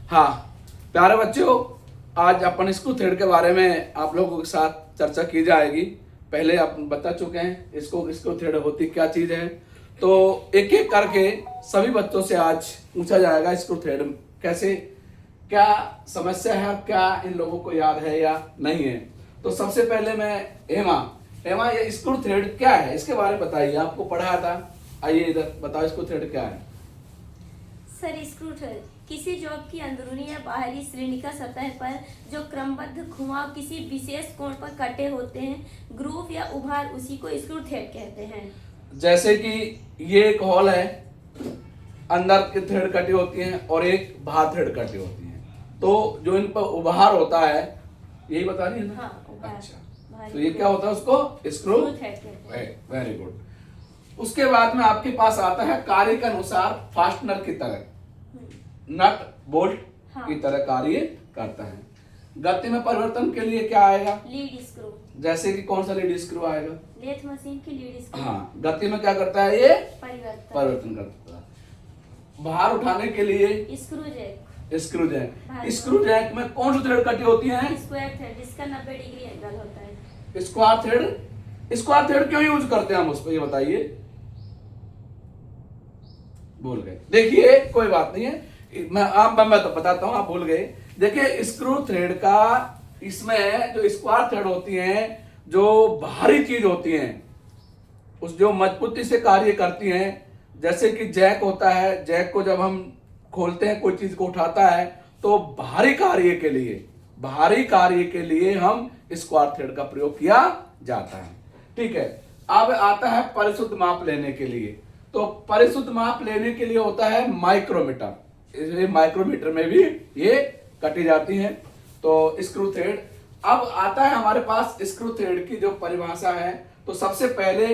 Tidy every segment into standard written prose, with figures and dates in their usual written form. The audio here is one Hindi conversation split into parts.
हाँ प्यारे बच्चों, आज अपन स्क्रू थ्रेड के बारे में आप लोगों के साथ चर्चा की जाएगी। पहले आप बता चुके हैं इसको स्क्रू थ्रेड होती क्या चीज है, तो एक एक करके सभी बच्चों से आज पूछा जाएगा स्क्रू थ्रेड कैसे, क्या समस्या है, क्या इन लोगों को याद है या नहीं है। तो सबसे पहले मैं हेमा ये स्क्रू थ्रेड क्या है इसके बारे में बताइए। आपको पढ़ाया था, आइए इधर बताओ स्क्रू थ्रेड क्या है। सर, स्क्रू थ्रेड किसी जॉब की अंदरूनी या बाहरी श्रेणिका सतह पर जो क्रमबद्ध घुमाव किसी विशेष कोण पर कटे होते हैं, ग्रूव या उभार, उसी को स्क्रू थ्रेड कहते हैं। जैसे कि ये एक हॉल है, अंदर के थ्रेड कटी होती हैं और एक बाहर थ्रेड कटी होती हैं, तो जो इन पर उभार होता है यही बता रही है ना। हाँ, उभार। अच्छा, तो ये क्या होता है उसको स्क्रू थ्रेड कहते हैं। Very good. उसके बाद में आपके पास आता है कार्य के अनुसार फास्टनर की तरह, नट बोल्ट की तरह कार्य करता है। गति में परिवर्तन के लिए क्या आएगा? Lead screw. जैसे कि कौन सा लीड स्क्रू आएगा? लेथ मशीन की लीड स्क्रू। हाँ, गति में क्या करता है ये? परिवर्तन करता है। बाहर उठाने के लिए स्क्रू जैक। स्क्रू जैक में कौन सी थ्रेड कटी होती है? स्क्वायर थ्रेड, जिसका 90 डिग्री एंगल होता है। स्क्वायर थ्रेड क्यों यूज करते हैं हम उस पर, ये बताइए। भूल गए, देखिए कोई बात नहीं है, मैं तो बताता हूं, आप भूल गए। देखिए स्क्रू थ्रेड का, इसमें जो स्क्वायर थ्रेड होती हैं, जो भारी चीज होती हैं, उस जो मजबूती से कार्य करती हैं, जैसे कि जैक होता है, जैक को जब हम खोलते हैं, कोई चीज को उठाता है, तो भारी कार्य के लिए हम स्क्वायर थ्रेड का प्रयोग किया जाता है। ठीक है, अब आता है परिशुद्ध माप लेने के लिए। तो परिशुद्ध माप लेने के लिए होता है माइक्रोमीटर। इसलिए माइक्रोमीटर में भी ये कटी जाती हैं। तो स्क्रू थ्रेड, अब आता है हमारे पास स्क्रू थ्रेड की जो परिभाषा है। तो सबसे पहले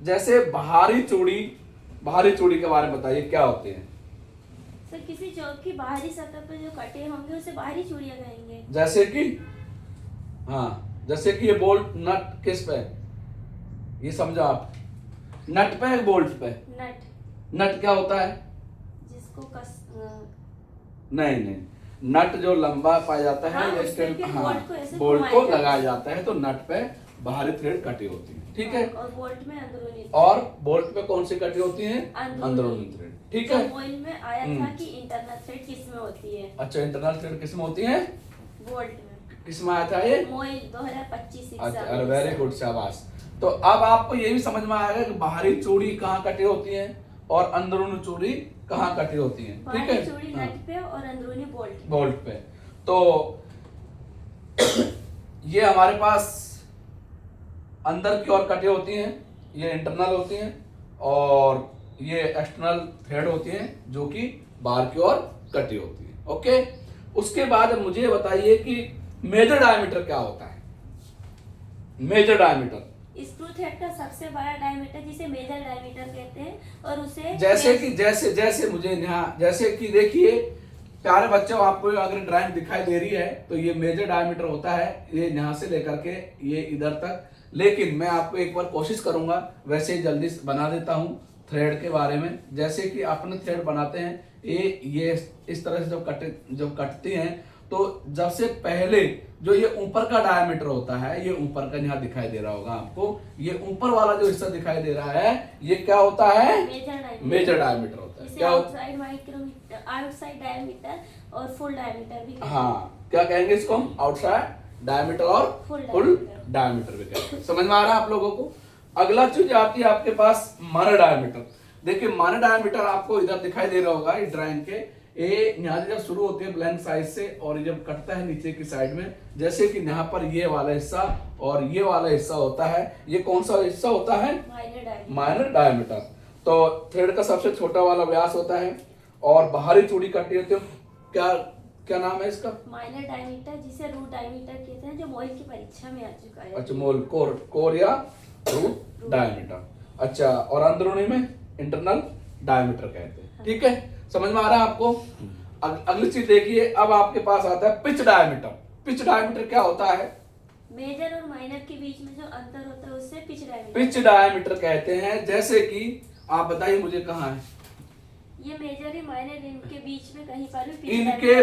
जैसे बाहरी चूड़ी के बारे में बताइए क्या होते हैं। सर, किसी जॉब की बाहरी सतह पर जो कटे होंगे उसे बाहरी चूड़ियां कहेंगे। जैसे कि ये बोल्ट नट किस पे, ये समझो आप, नट पे बोल्ट पे। नट क्या होता है? जिसको नहीं, नट जो लंबा पाया जाता है, बोल्ट को लगाया जाता है, तो नट पे बाहरी थ्रेड कटी होती है। ठीक है, और बोल्ट में अंदरूनी, और बोल्ट पे कौन सी कटी होती है? अंदरूनी थ्रेड। ठीक है, मोइल में आया था कि इंटरनल थ्रेड किस में होती है। अच्छा, इंटरनल थ्रेड किस में होती है? बोल्ट में। किस में आया था ये? मोइल 2025। अच्छा, वेरी गुड, शाबाश। तो अब आपको ये भी समझ में आएगा कि बाहरी चूड़ी कहाँ कटी होती है और अंदरूनी चूड़ी कहाँ कटी होती है। ठीक है, चूड़ी नट पे और अंदरूनी बोल्ट पे। तो ये हमारे पास अंदर की ओर कटी होती हैं, ये इंटरनल होती हैं, और ये एक्सटर्नल थ्रेड होती हैं जो कि बाहर की ओर कटी होती है। ओके, उसके बाद मुझे बताइए कि मेजर डायमीटर क्या होता है। मेजर डायमीटर स्क्रू थ्रेड का सबसे बड़ा डायमीटर, जिसे मेजर डायमीटर कहते हैं, और उसे जैसे मुझे यहाँ, जैसे कि देखिए प्यारे बच्चों, आपको अगर ड्राइंग दिखाई दे रही है तो ये मेजर डायमीटर होता है, ये यहाँ से लेकर के ये इधर तक। लेकिन मैं आपको एक बार कोशिश करूंगा, वैसे जल्दी बना देता हूँ थ्रेड के बारे में। जैसे कि अपने थ्रेड बनाते हैं, ये इस तरह से जब कटती हैं, तो जब से पहले जो ये ऊपर का डायमीटर होता है, ये ऊपर का यहाँ दिखाई दे रहा होगा आपको, ये ऊपर वाला जो हिस्सा दिखाई दे रहा है, ये क्या होता है? मेजर डायमीटर होता है। क्या आउटसाइड माइक्रोमीटर, आउटसाइड डायमीटर और फुल डायमीटर भी। हाँ, क्या कहेंगे इसको हम? आउटसाइड डायमीटर और फुल डायमीटर भी कहते हैं। समझ में आ रहा है आप लोगों को? अगला चीज आती है आपके पास माइनर डायमीटर। देखिए माइनर डायमीटर आपको इधर दिखाई दे रहा होगा इस ड्राइंग के, ये यहाँ से जब शुरू होती है ब्लैंक साइड से, और ये जब कटता है नीचे की साइड में, जैसे कि यहाँ पर ये वाला हिस्सा और ये वाला हिस्सा होता है, ये कौन सा हिस्सा होता है? Minor diameter. तो थ्रेड का सबसे छोटा वाला व्यास होता है, और बाहरी चूड़ी कटी होती है, क्या नाम है इसका? माइनर डायमीटर, जिसे रूट डायमीटर कहते हैं, जो मोइल की परीक्षा में आ चुका है। अच्छा, मोल कोर या रूट डायमीटर। अच्छा, और अंदरूनी में इंटरनल डायमीटर कहते हैं। ठीक है, समझ में आ रहा है आपको? अगली चीज देखिए, अब आपके पास आता है पिच डायमीटर। पिच डायमीटर क्या होता है? मेजर और माइनर के बीच में जो अंतर होता है उससे पिच डायमीटर कहते हैं। जैसे कि आप बताइए मुझे कहाँ है ये मेजर है माइनर, इनके बीच में कहीं पर भी इनके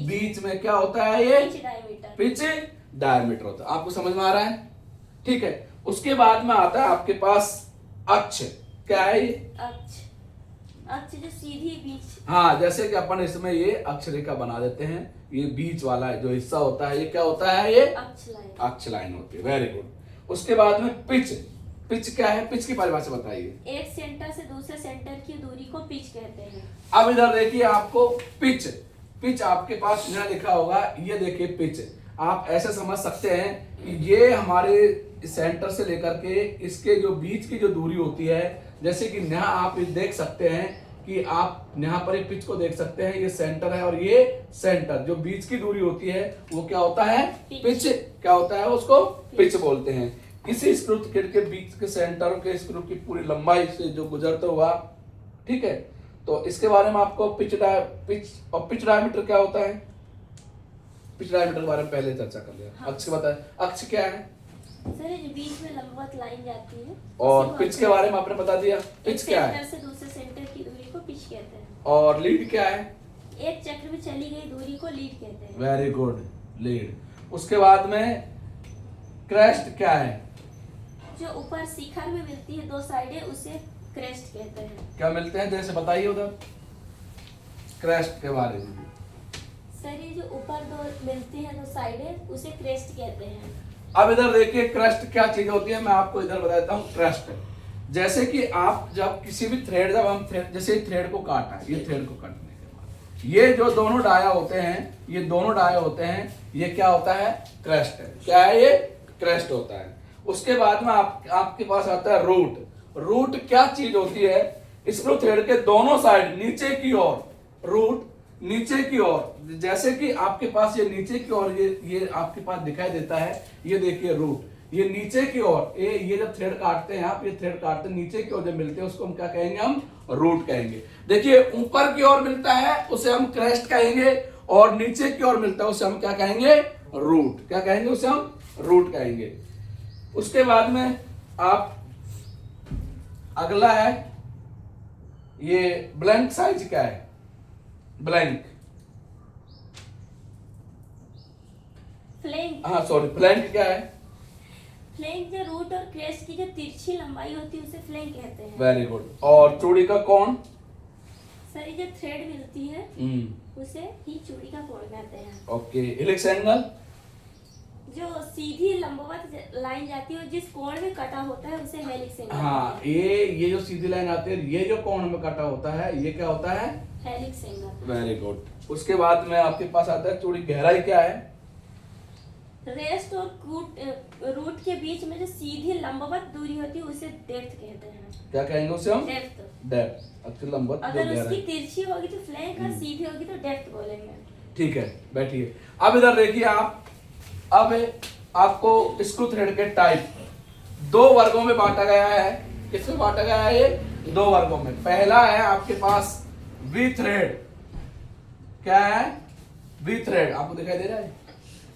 बीच में क्या होता है? ये पिच डायमीटर। पिच डायमीटर होता है। आपको समझ में आ रहा है? ठीक है। उसके बाद में आता है आपके पास अक्ष। क्या है ये? अक्ष। अक्ष जो सीधी बीच। हाँ, जैसे कि अपन इसमें ये अक्ष रेखा बना देते हैं, ये बीच वाला जो हिस्सा होता है ये क्या होता है? ये अक्ष लाइन। अक्ष लाइन होती है। Very good. उसके बाद में पिच। पिच क्या है? पिच की परिभाषा बताइए। एक सेंटर से दूसरे सेंटर की दूरी को पिच कहते हैं। अब इधर देखिए, आपको पिच, पिच आपके पास यहाँ लिखा होगा, ये देखिए पिच। आप ऐसे समझ सकते हैं कि ये हमारे सेंटर से लेकर के इसके जो बीच की जो दूरी होती है, जैसे कि यहाँ आप देख सकते हैं कि आप यहाँ पर एक पिच को देख सकते हैं, ये सेंटर है और ये सेंटर, जो बीच की दूरी होती है वो क्या होता है? पिच। क्या होता है? उसको पिच बोलते हैं। किसी स्क्रू थ्रेड के बीच के सेंटर के स्क्रू की पूरी लंबाई से जो गुजरता हुआ, ठीक है। तो इसके बारे में आपको पिच और पिच डायमीटर क्या होता है? पिच डायमीटर के बारे में पहले चर्चा कर लिया। हाँ। अक्ष बताए, अक्ष क्या है? सर ये जो बीच में लंबवत लाइन जाती है। और पिच के बारे में आपने बता दिया। पिच क्या है? सेंटर से दूसरे सेंटर की दूरी को पिच कहते हैं। और लीड क्या है? एक चक्र में चली गई दूरी को लीड कहते हैं। Very good, lead. उसके बाद में क्रेस्ट क्या है? जो ऊपर शिखर में मिलती है दो साइडें, उसे क्रेस्ट कहते हैं। क्या मिलते हैं? जैसे बताइए उधर क्रेस्ट के बारे में। सर ये जो ऊपर दो मिलती है दो साइडें, उसे क्रेस्ट कहते हैं। अब इधर देखिए, क्रस्ट क्या चीज होती है, मैं आपको इधर बता देता हूँ। क्रस्ट जैसे कि आप जब किसी भी थ्रेड, जब हम थ्रेड, जैसे थ्रेड को काटा है, ये थ्रेड को काटने के बाद ये जो दोनों डाया होते हैं, ये दोनों डाया होते हैं, ये क्या होता है? क्रस्ट है। क्या है? ये क्रस्ट होता है। उसके बाद में आपके पास आता है रूट। रूट क्या चीज होती है? स्क्रू थ्रेड के दोनों साइड नीचे की ओर, रूट नीचे की ओर, जैसे कि आपके पास ये नीचे की ओर, ये आपके पास दिखाई देता है, ये देखिए रूट, ये नीचे की ओर, ये जब थ्रेड काटते हैं आप, ये थ्रेड काटते हैं नीचे की ओर जब मिलते हैं, उसको हम क्या कहेंगे? हम रूट कहेंगे। देखिए, ऊपर की ओर मिलता है उसे हम क्रेस्ट कहेंगे, और नीचे की ओर मिलता है उसे हम क्या कहेंगे? रूट। क्या कहेंगे? उसे हम रूट कहेंगे। उसके बाद में आप अगला है, ये ब्लैंक साइज क्या है? Blank, flank. हाँ सॉरी, फ्लैंक क्या है? फ्लैंक जो रूट और क्रेस्ट की जो तिरछी लंबाई होती है उसे फ्लैंक कहते हैं। Very good. और चूड़ी का कोण? सर ये जो थ्रेड मिलती है उसे ही चूड़ी का कोण कहते हैं। ओके। Helix angle? जो सीधी लंबवत लाइन जाती है जिस कोण में कटा होता है उसे हेलिक्स एंगल। हाँ, ये जो सीधी लाइन आती है, ये जो कोण में कटा होता है, ये क्या होता है? Helix angle. Very good. उसके बाद में आपके पास आता है चूड़ी गहराई क्या है? रेस्ट और रूट के बीच में जो सीधी लंबवत दूरी होती है उसे डेप्थ कहते हैं। क्या कहेंगे उसे हम? डेप्थ। डेप्थ। अच्छी लंबवत जो अगर उसकी गहराई। तिरछी होगी तो फ्लैंक और सीधी होगी तो डेप्थ बोलेंगे। ठीक है, बैठिए। अब इधर देखिए आप, अब आपको स्क्रू थ्रेड के टाइप दो वर्गों में बांटा गया है। किसमें बांटा गया है? ये दो वर्गों में। पहला है आपके पास वी थ्रेड। क्या है? V thread. आपको दिखाई दे रहा है?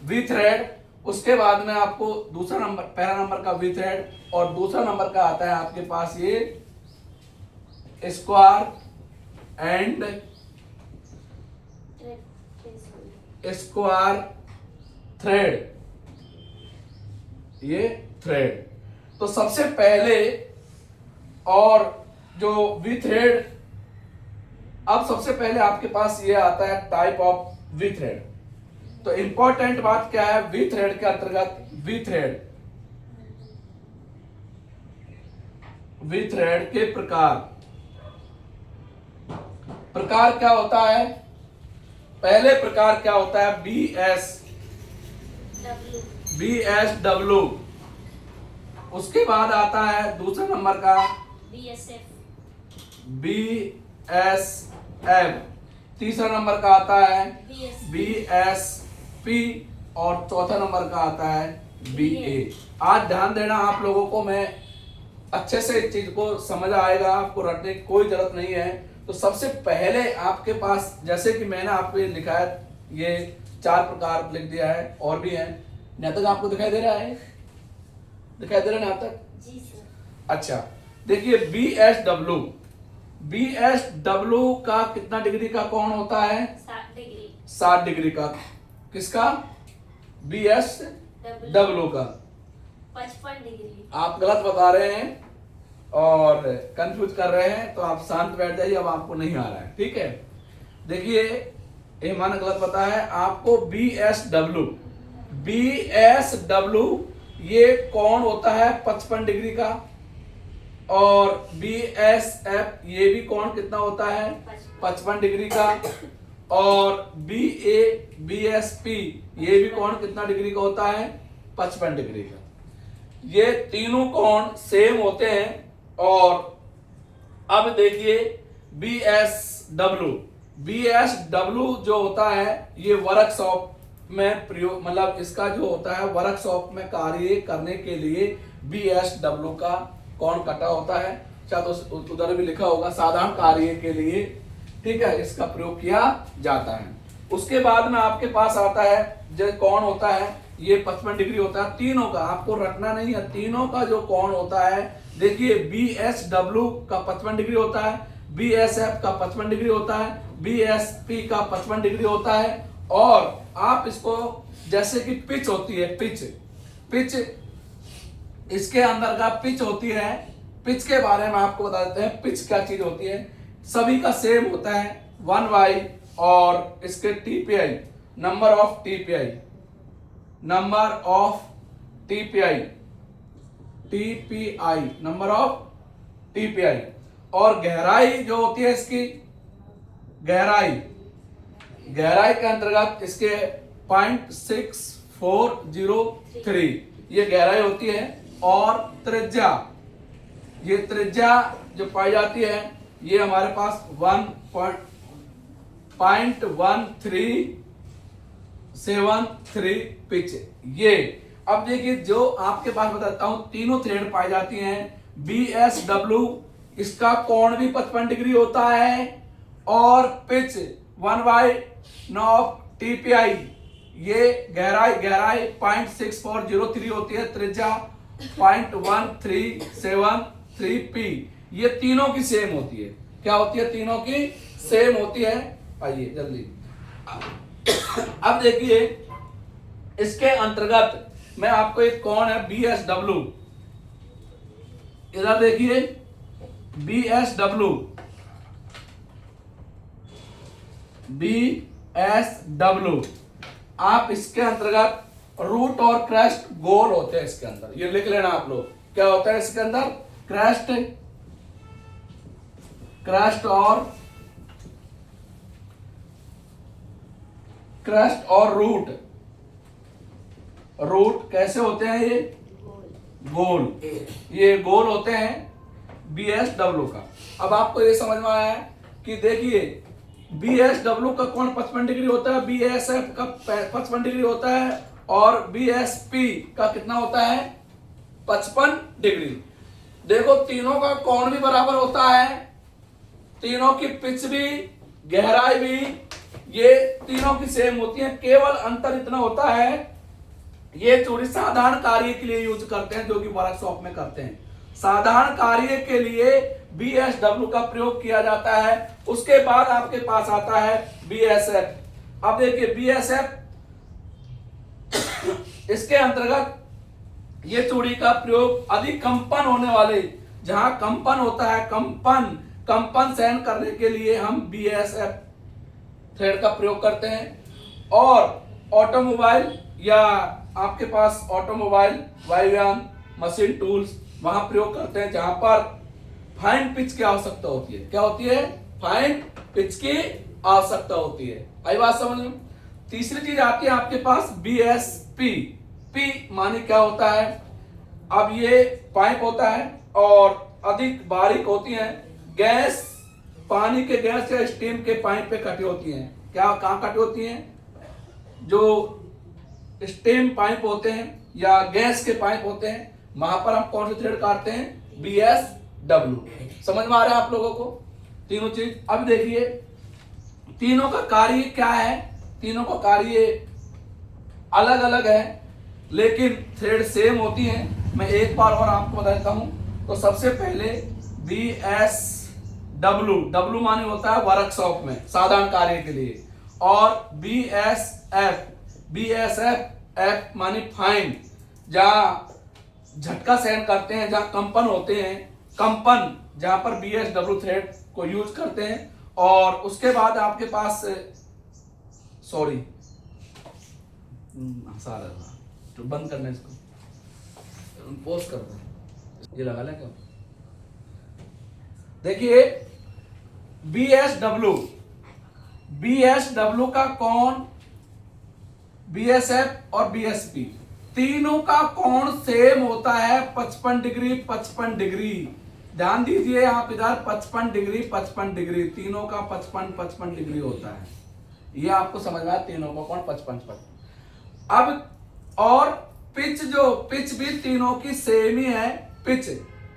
V thread. उसके बाद में आपको दूसरा नंबर, पहला नंबर का वी थ्रेड, और दूसरा नंबर का आता है आपके पास ये स्क्वायर एंड स्क्वायर थ्रेड, ये थ्रेड। तो सबसे पहले और जो वी थ्रेड, अब सबसे पहले आपके पास ये आता है टाइप ऑफ वी थ्रेड। तो इंपॉर्टेंट बात क्या है? वी थ्रेड के अंतर्गत वी थ्रेड के प्रकार क्या होता है? पहले प्रकार क्या होता है? BS W। उसके बाद आता है दूसरा नंबर का BSF। तीसरा नंबर का आता है BSP, और चौथा नंबर का आता है BA। आज ध्यान देना आप लोगों को, मैं अच्छे से इस चीज को समझ आएगा, आपको रटने की कोई जरूरत नहीं है। तो सबसे पहले आपके पास, जैसे कि मैंने आपको लिखा है, ये 4 प्रकार लिख दिया है, और भी हैं। यहाँ तक आपको दिखाई दे रहा है? दिखाई दे रहा है यहाँ तक? जी सर। अच्छा, देखिए BSW, बी एस डब्ल्यू का कितना डिग्री का कोण होता है? 60 डिग्री। 60 डिग्री का। किसका? बी एस डब्ल्यू का। 55 डिग्री। आप गलत बता रहे हैं और कंफ्यूज कर रहे हैं, तो आप शांत बैठ जाइए, अब आपको नहीं आ रहा है, ठीक है। देखिए ईमान गलत बता है आपको। बी एस डब्ल्यू ये कोण होता है 55 डिग्री का, और बी एस एफ ये भी कोण कितना होता है? 55 डिग्री का, और बी एस पी ये भी कोण कितना डिग्री का होता है? 55 डिग्री का। ये तीनों कोण सेम होते हैं। और अब देखिए बी एस डब्ल्यू जो होता है ये वर्कशॉप में प्रयोग, मतलब इसका जो होता है वर्कशॉप में कार्य करने के लिए बी एस डब्ल्यू का कोण कटा होता है। शायद उधर भी लिखा होगा साधारण कार्य के लिए, ठीक है, इसका प्रयोग किया जाता है। उसके बाद में आपके पास आता है जो कोण होता है ये 55 डिग्री होता है। तीनों का आपको रटना नहीं है, तीनों का जो कोण होता है देखिए बी एस डब्ल्यू का 55 डिग्री होता है, बी एस एफ का 55 डिग्री होता है, बी एस पी का 55 डिग्री होता है। और आप इसको जैसे कि पिच होती है, पिच इसके अंदर का पिच होती है। पिच के बारे में आपको बता देते हैं पिच क्या चीज होती है। सभी का सेम होता है 1y, और इसके टीपीआई नंबर ऑफ टीपीआई, और गहराई जो होती है इसकी, गहराई के अंतर्गत इसके 0.6403 ये गहराई होती है। और त्रिज्या, ये त्रिज्या जो पाई जाती है ये हमारे पास 1.1373 पिच। ये अब देखिए जो आपके पास बताता हूं, तीनों थ्रेड पाई जाती हैं। बी एस डब्ल्यू इसका कोण भी 55 डिग्री होता है, और पिच 1/9 टीपीआई ये गहराई 0.6403 होती है, त्रिज्या 0.1373 पी। ये तीनों की सेम होती है। क्या होती है? तीनों की सेम होती है। आइए जल्दी। अब देखिए इसके अंतर्गत मैं आपको एक कोण है बी एस डब्ल्यू, इधर देखिए बी एस डब्ल्यू आप इसके अंतर्गत रूट और क्रेस्ट गोल होते हैं। इसके अंदर ये लिख लेना आप लोग, क्या होता है इसके अंदर? क्रेस्ट और रूट कैसे होते हैं? ये गोल, ये गोल होते हैं बी एस डब्ल्यू का। अब आपको ये समझ में आया है कि देखिए बी एस डब्ल्यू का कोण 55 डिग्री होता है, बी एस एफ का 55 डिग्री होता है, और बी एस पी का कितना होता है? 55 डिग्री। देखो तीनों का कोण भी बराबर होता है, तीनों की पिच भी, गहराई भी, ये तीनों की सेम होती है। केवल अंतर इतना होता है ये चूड़ी साधारण कार्य के लिए यूज करते हैं, जो कि वर्कशॉप में करते हैं। साधारण कार्य के लिए बी एस डब्ल्यू का प्रयोग किया जाता है। उसके बाद आपके पास आता है बी एस एफ। अब देखिए बी एस एफ इसके अंतर्गत ये चूड़ी का प्रयोग अधिक कंपन होने वाले, जहां कंपन होता है, कंपन सहन करने के लिए हम बी एस एफ थ्रेड का प्रयोग करते हैं। और ऑटोमोबाइल या आपके पास ऑटोमोबाइल, वायुयान, मशीन टूल्स वहां प्रयोग करते हैं, जहां पर फाइन पिच की आवश्यकता होती है। क्या होती है? फाइन पिच की आवश्यकता होती है। आई बात समझ में? तीसरी चीज आती है आपके पास बी एस पी। पी माने क्या होता है? अब ये पाइप होता है और अधिक बारीक होती है। गैस, पानी के गैस या स्टीम के पाइप पे कटी होती हैं। क्या कहाँ कटी होती हैं? जो स्टीम पाइप होते हैं या गैस के पाइप होते हैं, वहां पर हम कौन से थ्रेड काटते हैं? B S W. समझ में आ रहा है आप लोगों को तीनों चीज? अब देखिए तीनों का कार्य क्या है? तीनों का कार्य अलग अलग है, लेकिन थ्रेड सेम होती हैं। मैं एक बार और आपको बता देता हूं। तो सबसे पहले बी एस डब्लू, डब्लू माने होता है वर्कशॉप में साधारण कार्य के लिए, और B S F, B S F, F माने फाइन, जहां झटका सहन करते हैं, जहां कंपन होते हैं, कंपन, जहां पर बी एस डब्ल्यू थ्रेड को यूज करते हैं। और उसके बाद आपके पास सॉरी तो बंद करना इसको, पोस्ट कर दो, ये लगा लें क्या? देखिए B S W, B S W का कोण, बी एस एफ और बी एस पी तीनों का कोण सेम होता है 55 डिग्री 55 डिग्री। ध्यान दीजिए आप इधर 55 डिग्री 55 डिग्री, तीनों का 55 55 डिग्री होता है। ये आपको समझ में आया, तीनों का कोण 55 55। अब और पिच, जो पिच भी तीनों की सेम ही है। पिच,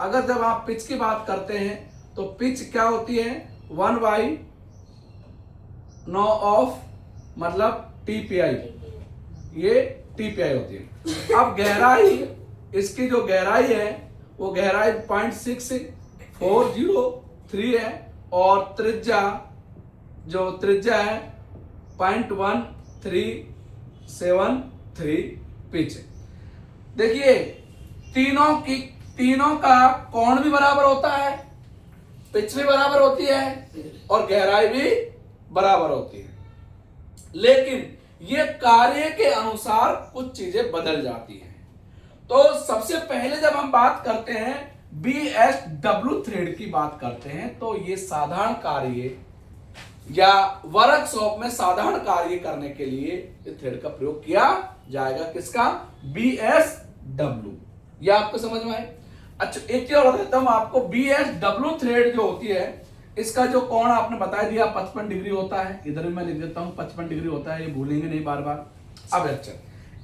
अगर जब आप पिच की बात करते हैं तो पिच क्या होती है, 1/9 ऑफ मतलब टीपीआई, ये टीपीआई होती है। अब गहराई, इसकी जो गहराई है वो गहराई 0.6403 है, और त्रिज्या, जो त्रिज्या है 0.1373 पिच। देखिए तीनों का कोण भी बराबर होता है, पिच भी बराबर होती है और गहराई भी बराबर होती है, लेकिन ये कार्य के अनुसार कुछ चीजें बदल जाती हैं। तो सबसे पहले जब हम बात करते हैं BSW थ्रेड की बात करते हैं, तो ये साधारण कार्य या वर्कशॉप में साधारण कार्य करने के लिए इस थ्रेड का प्रयोग किया जाएगा। किसका? BSW। यह आपको समझ में आए? अच्छा, एक चीज और बताता हूं आपको, BSW थ्रेड जो होती है, इसका जो कोण आपने बता दिया 55 डिग्री होता है, इधर भी मैं लिख देता हूं 55 डिग्री होता है, ये भूलेंगे नहीं बार बार। अब अच्छा,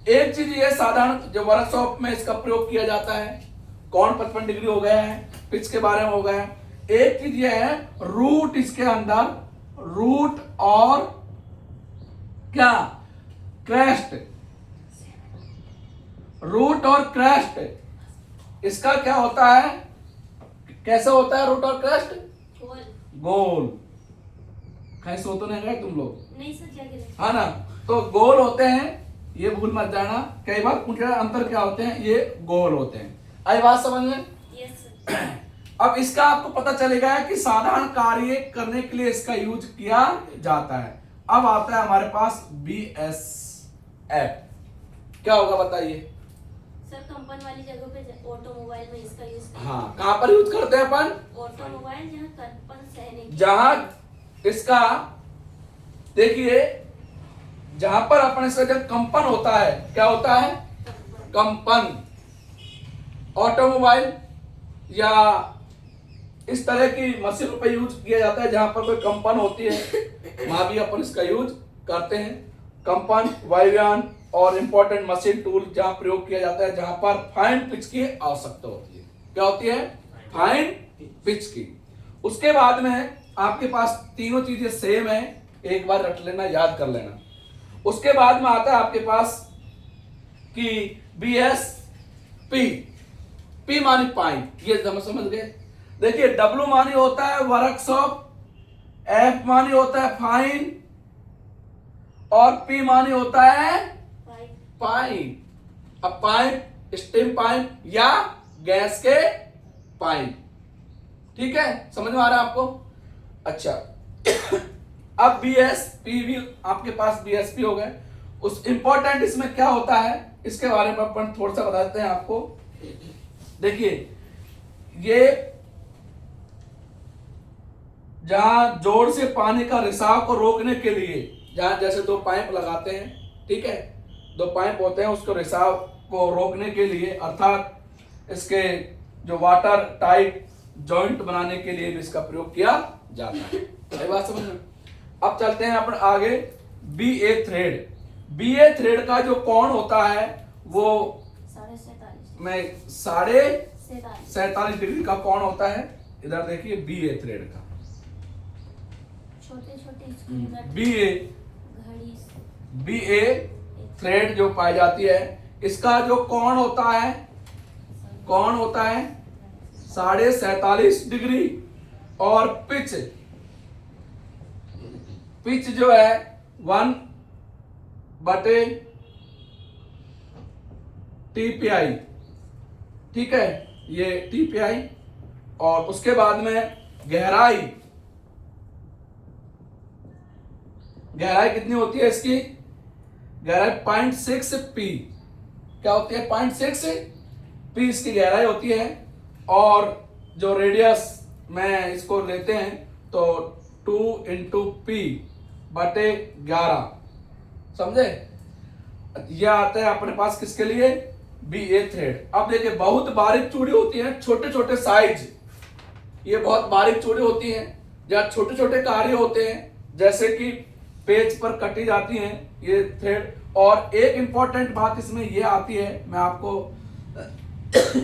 एक चीज ये साधारण जो वर्कशॉप में इसका प्रयोग किया जाता है, कोण 55 डिग्री हो गया है, पिच के बारे में हो गया है। एक चीज ये है, रूट इसके अंदर, रूट और क्या, क्रेस्ट, रूट और क्रेस्ट, इसका क्या होता है, कैसे होता है रूट और क्रेस्ट? गोल। कहीं सो तो नहीं गए तुम लोग? नहीं सर, क्या करें? हाँ ना, तो गोल होते हैं, ये भूल मत जाना। कई बार उनके अंतर क्या होते हैं, ये गोल होते हैं। आई बात समझ में? Yes sir. अब इसका आपको पता चलेगा कि साधारण कार्य करने के लिए इसका यूज किया जाता है। अब आता है हमारे पास BSF, क्या होगा बताइए? सर कंपन वाली जगह पे ऑटोमोबाइल में इसका यूज करते हैं। हाँ, कहां पर यूज करते हैं अपन? ऑटोमोबाइल, जहाँ कंपन सहने की, जहां इसका देखिए, जहां पर अपन इसका जब कंपन होता है, क्या होता है? कंपन। ऑटोमोबाइल या इस तरह की मशीन पर यूज किया जाता है जहां पर कोई कंपन होती है, वहां भी अपन इसका यूज करते हैं। कंपन, वायुयान और इंपॉर्टेंट मशीन टूल जहां प्रयोग किया जाता है, जहां पर फाइन पिच की आवश्यकता होती है। क्या होती है? फाइन पिच की। उसके बाद में आपके पास तीनों चीजें सेम है, एक बार रट लेना, याद कर लेना। उसके बाद में आता है आपके पास कि BSP, P मानी पाइन, ये समझ गए। देखिए W मानी होता है वर्कशॉप, F मानी होता है फाइन, और P मानी होता है पाइप। अब पाइप, स्टीम पाइप या गैस के पाइप, ठीक है, समझ में आ रहा है आपको? अच्छा, अब BSP भी आपके पास BSP हो गए। उस इंपॉर्टेंट इसमें क्या होता है, इसके बारे में अपन थोड़ा सा बताते हैं आपको। देखिए ये जहां जोर से पानी का रिसाव को रोकने के लिए, जहां जैसे दो पाइप लगाते हैं, ठीक है, दो पाइप होते हैं, उसको रिसाव को रोकने के लिए, अर्थात इसके जो वाटर टाइट जॉइंट बनाने के लिए भी इसका प्रयोग किया जाता है। ये बात समझ में? अब चलते हैं अपन आगे। BA थ्रेड, BA थ्रेड का जो कोण होता है वो 47.5 डिग्री का कोण होता है। इधर देखिए BA थ्रेड का, BA थ्रेड जो पाई जाती है, इसका जो कोण होता है 47.5 डिग्री, और पिच, पिच जो है 1/TPI, ठीक है, ये TPI। और उसके बाद में गहराई, गहराई कितनी होती है इसकी, गहराई 0.6P, क्या होती है 0.6P इसकी गहराई होती है। और जो रेडियस में इसको लेते हैं तो 2×P/11, समझे। यह आता है अपने पास किसके लिए, BA थ्रेड। अब देखिए बहुत बारीक चूड़ी होती है, छोटे छोटे साइज, ये बहुत बारीक चूड़ी होती हैं, जहाँ छोटे छोटे कार्य होते हैं, जैसे कि पेज पर कटी जाती हैं ये थ्रेड। और एक इंपॉर्टेंट बात इसमें ये आती है, मैं आपको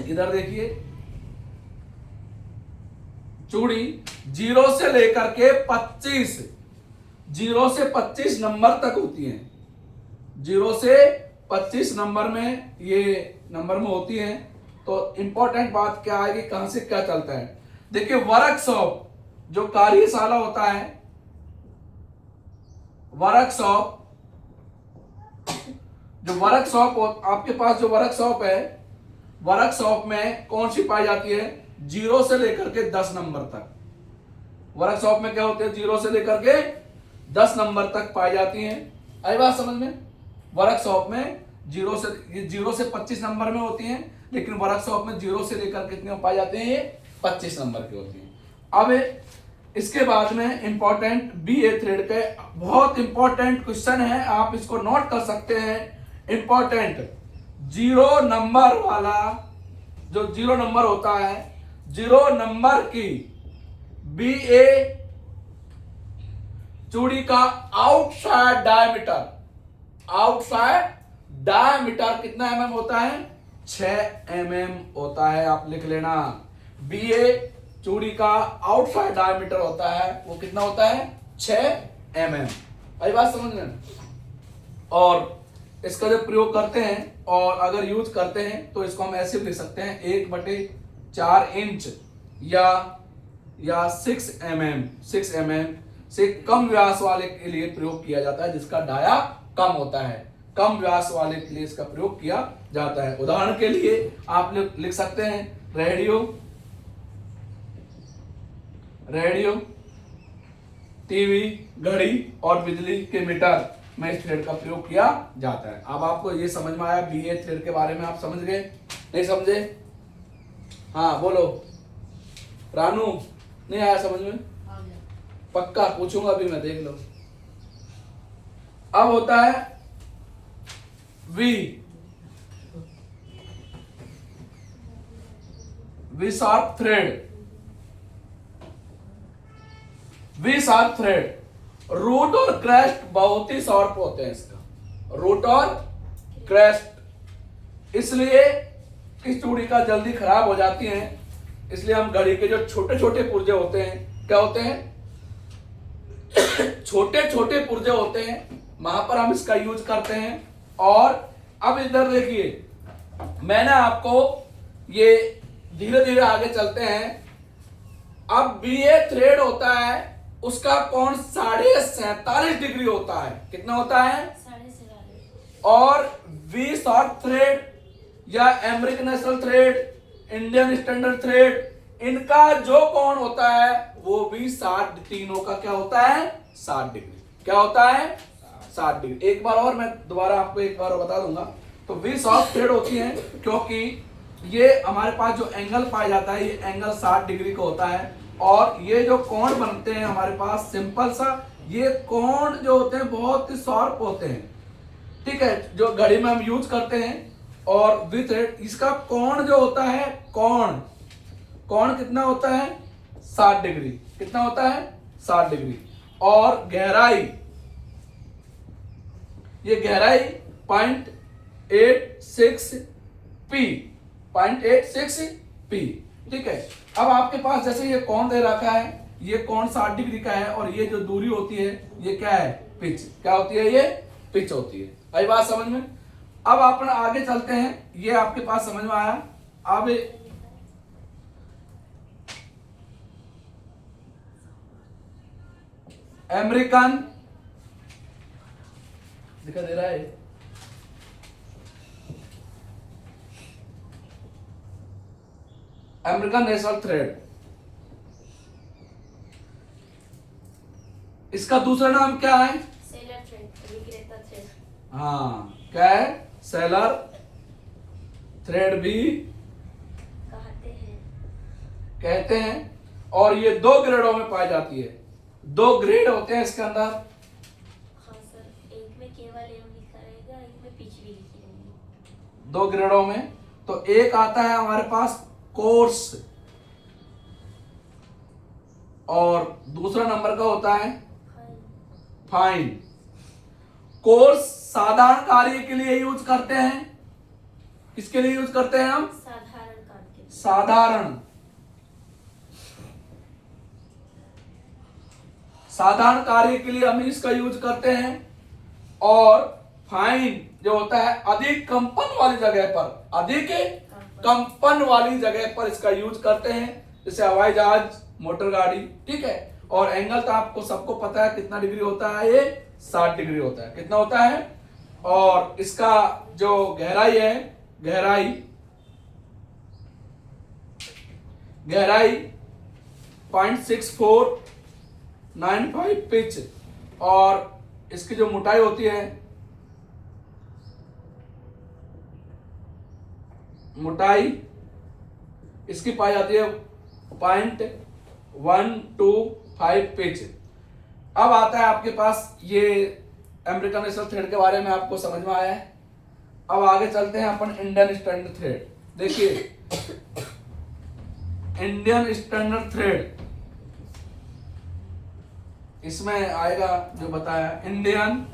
इधर देखिए, चूड़ी 0 से लेकर के 25 नंबर तक होती हैं, 0 से 25 नंबर में ये नंबर में होती हैं। तो इंपॉर्टेंट बात क्या है कि कहां से क्या चलता है। देखिए वर्कशॉप, जो कार्यशाला होता है, वर्कशॉप, जो वर्कशॉप आपके पास जो वर्कशॉप है, वर्कशॉप में कौन सी पाई जाती है, 0 से लेकर के 10 नंबर तक। वर्कशॉप में क्या होते हैं, 0 से लेकर के 10 नंबर तक पाई जाती हैं। आई बात समझ में। वर्कशॉप में 0 से 25 नंबर में होती हैं, लेकिन वर्कशॉप में 0 से लेकर कितने पाई जाते हैं, ये 25 नंबर की होती हैं। अब इसके बाद में इंपॉर्टेंट BA थ्रेड के बहुत इंपॉर्टेंट क्वेश्चन है, आप इसको नोट कर सकते हैं। इंपॉर्टेंट 0 नंबर वाला, जो 0 नंबर होता है, 0 नंबर की BA चूड़ी का आउटसाइड डायमीटर, आउटसाइड डायमीटर कितना mm होता है, 6 mm होता है। आप लिख लेना, BA चूड़ी का आउटसाइड डायमीटर होता है, वो कितना होता है, 6 mm। आई बात समझ में। और इसका जब प्रयोग करते हैं और अगर यूज करते हैं तो इसको हम ऐसे लिख सकते हैं, 1/4 इंच या 6 mm से कम व्यास वाले के लिए प्रयोग किया जाता है, जिसका डाया कम होता है, कम व्यास वाले के लिए इसका प्रयोग किया जाता है। उदाहरण के लिए आप लिख सकते हैं रेडियो, टीवी, घड़ी और बिजली के मीटर में इस थ्रेड का प्रयोग किया जाता है। अब आपको ये समझ में आया BA थ्रेड के बारे में, आप समझ गए, नहीं समझे, हाँ बोलो। रानू नहीं आया समझ में, पक्का पूछूंगा अभी मैं, देख लो। अब होता है वी शार्प थ्रेड, रूट और क्रेस्ट बहुत ही शार्प होते हैं इसका, रूट और क्रेस्ट, इसलिए इस चूड़ी का जल्दी खराब हो जाती हैं। इसलिए हम घड़ी के जो छोटे छोटे पुर्जे होते हैं, क्या होते हैं, छोटे छोटे पुर्जे होते हैं, वहां पर हम इसका यूज करते हैं। और अब इधर देखिए, मैंने आपको ये धीरे धीरे आगे चलते हैं। अब BA थ्रेड होता है, उसका कोण 47.5 डिग्री होता है, कितना होता है, 47। और वी शार्प थ्रेड या American national thread, Indian standard thread, इनका जो कोण होता है वो भी 60, तीनों का क्या होता है, 60 डिग्री। क्या होता है, 60 डिग्री। एक बार और मैं दोबारा आपको एक बार बता दूंगा। तो वी शार्प थ्रेड होती है क्योंकि ये हमारे पास जो एंगल पाया जाता है, ये एंगल 60 डिग्री का होता है। और ये जो कोण बनते हैं हमारे पास सिंपल सा, ये कोण जो होते हैं बहुत ही शार्प होते हैं, ठीक है, जो घड़ी में हम यूज करते हैं। और वी थ्रेड, इसका कोण जो होता है, कोण कितना होता है, 60 डिग्री, कितना होता है, 60 डिग्री। और गहराई, ये गहराई 0.86P, ठीक है। अब आपके पास जैसे ये कोण दे रखा है, ये कोण 60 डिग्री का है, और ये जो दूरी होती है ये क्या है, पिच, क्या होती है, ये पिच होती है। आई बात समझ में। अब अपन आगे चलते हैं, ये आपके पास समझ में आया। अब अमेरिकन, दिखा दे रहा है, अमेरिकन नेशनल थ्रेड, इसका दूसरा नाम क्या है? सेलर थ्रेड, विक्रेता थ्रेड। हाँ, क्या है? सेलर थ्रेड भी कहते हैं। और ये 2 ग्रेडों में पाई जाती है। 2 ग्रेड होते हैं इसके अंदर। हाँ सर, एक में केवल एम लिखा रहेगा, एक में पिच भी लिखी रहेगी। 2 ग्रेडों में तो एक आता है हमारे पास कोर्स, और दूसरा नंबर का होता है फाइन। कोर्स साधारण कार्य के लिए यूज करते हैं। किसके लिए यूज करते हैं हम? साधारण कार्य। साधारण कार्य के लिए हम इसका यूज करते हैं। और फाइन जो होता है अधिक कंपन वाली जगह पर, अधिक कंपन वाली जगह पर इसका यूज करते हैं, जैसे हवाई जहाज, मोटर गाड़ी, ठीक है। और एंगल तो आपको सबको पता है कितना डिग्री होता है, ये 60 डिग्री होता है। कितना होता है? और इसका जो गहराई है, गहराई 0.6495 पिच, और इसकी जो मोटाई होती है, मोटाई इसकी पाई जाती है 0.125 पिच। अब आता है आपके पास ये अमेरिकन नेशनल थ्रेड के बारे में आपको समझ में आया है। अब आगे चलते हैं अपन इंडियन स्टैंडर्ड थ्रेड। देखिए इंडियन स्टैंडर्ड थ्रेड, इसमें आएगा जो बताया इंडियन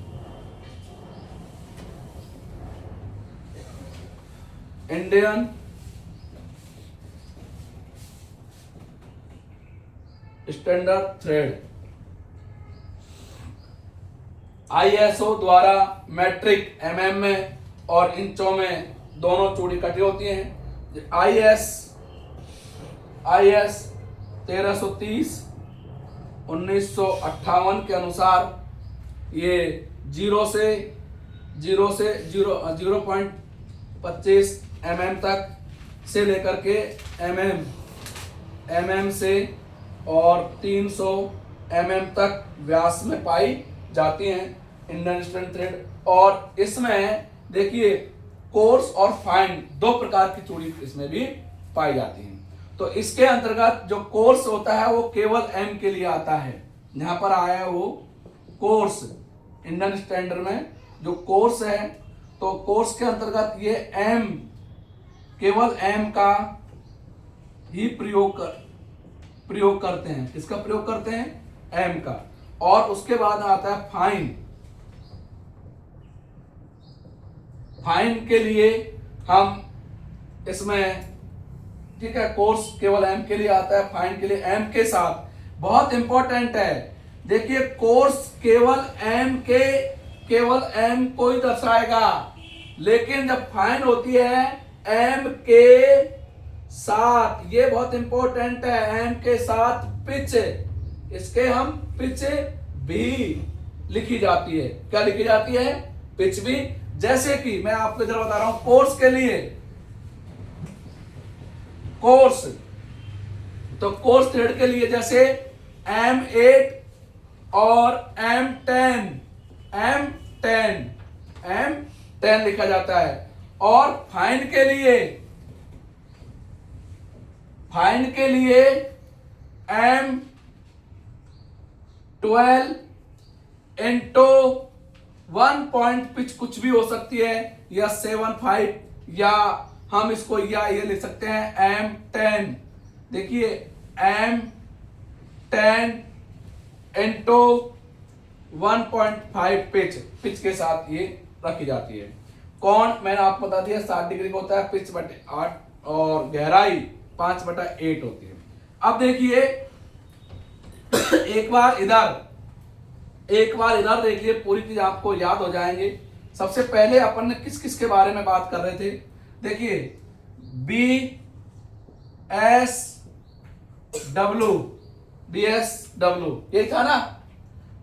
स्टैंडर्ड थ्रेड आईएसओ द्वारा मैट्रिक एमएम में और इंचों में दोनों चूड़ी कटी होती हैं। आईएस 1330 1958 के अनुसार ये 0.25 mm तक से लेकर के mm से और 300 mm तक व्यास में पाई जाती हैं इंडियन स्टैंडर्ड थ्रेड। और इसमें देखिए कोर्स और फाइन 2 प्रकार की चूड़ी इसमें भी पाई जाती हैं। तो इसके अंतर्गत जो कोर्स होता है वो केवल एम के लिए आता है। यहां पर आया है वो कोर्स, इंडियन स्टैंडर्ड में जो कोर्स है, तो कोर्स के अंतर्गत ये एम, केवल एम का ही प्रयोग करते हैं। किसका प्रयोग करते हैं? एम का। और उसके बाद आता है फाइन। फाइन के लिए हम इसमें, ठीक है, कोर्स केवल एम के लिए आता है, फाइन के लिए एम के साथ। बहुत इंपॉर्टेंट है, देखिए कोर्स केवल एम को ही दर्शाएगा, लेकिन जब फाइन होती है एम के साथ, ये बहुत इंपॉर्टेंट है, एम के साथ पिच, इसके हम पिच भी लिखी जाती है। क्या लिखी जाती है? पिच भी। जैसे कि मैं आपको इधर बता रहा हूं, कोर्स के लिए कोर्स, तो कोर्स थ्रेड के लिए जैसे M8 और M10 लिखा जाता है। और फाइन के लिए M12 इंटू 1 पॉइंट पिच कुछ भी हो सकती है, या 75, या हम इसको या ये लिख सकते हैं M10। देखिए M10 इंटू 1.5 पिच के साथ ये रखी जाती है। कौन, मैंने आपको बता दिया 60 डिग्री का होता है, पिच 8 और गहराई 5/8 होती है। अब देखिए एक बार इधर देखिए, पूरी चीज आपको याद हो जाएंगे। सबसे पहले अपन ने किस किस के बारे में बात कर रहे थे? देखिए BSW यही था ना।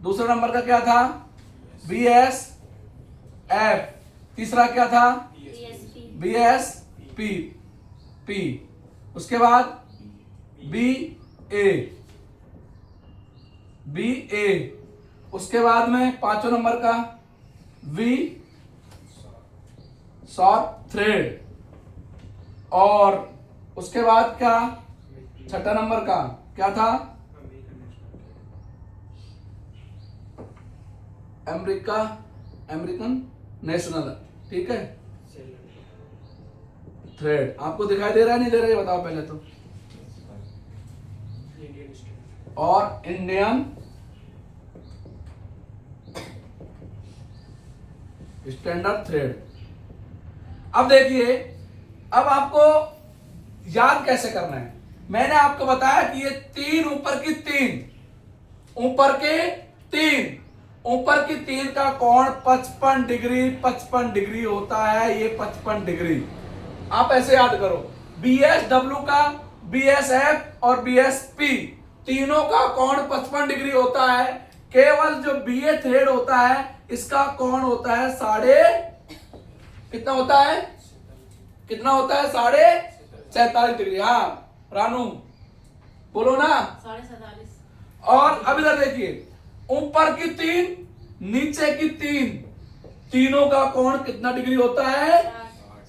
दूसरा नंबर का क्या था? BSF। तीसरा क्या था? BSP। P। उसके बाद BA। उसके बाद में पांचों नंबर का V शॉर्ट थ्रेड। और उसके बाद क्या? छठा नंबर का क्या था? American national. ठीक है, थ्रेड आपको दिखाई दे रहा है नहीं दे रहा है बताओ पहले तो। और इंडियन स्टैंडर्ड थ्रेड। अब देखिए, अब आपको याद कैसे करना है। मैंने आपको बताया कि ये तीन ऊपर की तीन का कोण 55 डिग्री होता है। ये 55 डिग्री आप ऐसे याद करो। BSW का, BSF और BSP तीनों का कोण 55 डिग्री होता है। केवल जो BA थ्रेड होता है इसका कोण होता है कितना होता है? 47.5 डिग्री। हाँ रानू बोलो ना। 47.5। और अब इधर देखिए, ऊपर की तीन नीचे की तीनों का कोण कितना डिग्री होता है?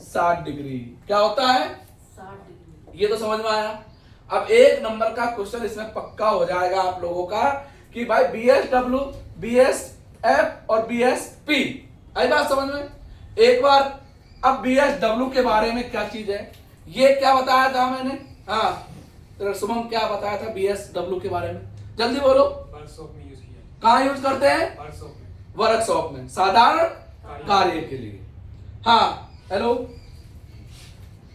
60 डिग्री। क्या होता है? 60 डिग्री। ये तो समझ में आया। अब एक नंबर का क्वेश्चन इसमें पक्का हो जाएगा आप लोगों का कि भाई BSW, BSF और BSP। आई बात समझ में? एक बार अब BSW के बारे में क्या चीज है, ये क्या बताया था मैंने? हाँ तो शुभम क्या बताया था BSW के बारे में? जल्दी बोलो। वर्कशॉप में यूज किया। कहाँ यूज करते हैं? वर्कशॉप में। वर्कशॉप में, साधारण कार्य के लिए। हाँ हेलो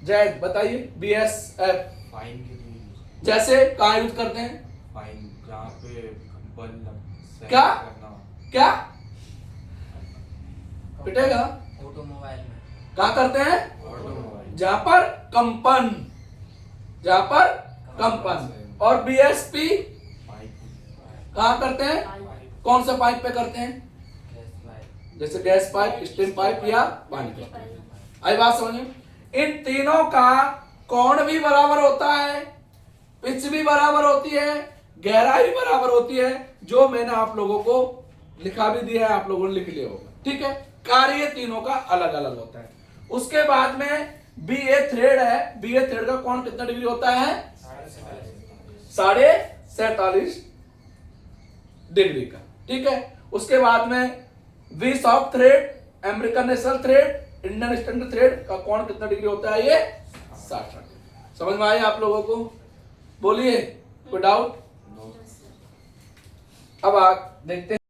जैद बताइए। BSF फाइन के लिए यूज करते जैसे कहाँ यूज करते हैं? हैं। फाइन जहाँ पे बल सेट क्या? करना हो। क्या पिटेगा? ऑटोमोबाइल में। कहाँ करते हैं? ऑटोमोबाइल। जहाँ पर कंपन। और BSP पाइप। कहाँ करते हैं? कौन सा पाइप पे करते हैं? जैसे गैस पाइप, स्टीम पाइप या पानी पाइप। आई बात समझ में? इन तीनों का कोण भी बराबर होता है, पिच भी बराबर होती है, गहराई भी बराबर होती है, जो मैंने आप लोगों को लिखा भी दिया है, आप लोगों ने लिख लिया होगा। ठीक है, कार्य तीनों का अलग अलग होता है। उसके बाद में BA थ्रेड है। BA थ्रेड का कोण कितना डिग्री होता है? 47.5 डिग्री का। ठीक है, उसके बाद में V short thread, American national thread, Indian standard thread का कोण कितना डिग्री होता है? ये 60 डिग्री। समझ में आया आप लोगों को? बोलिए, कोई डाउट? नो। अब आप देखते हैं।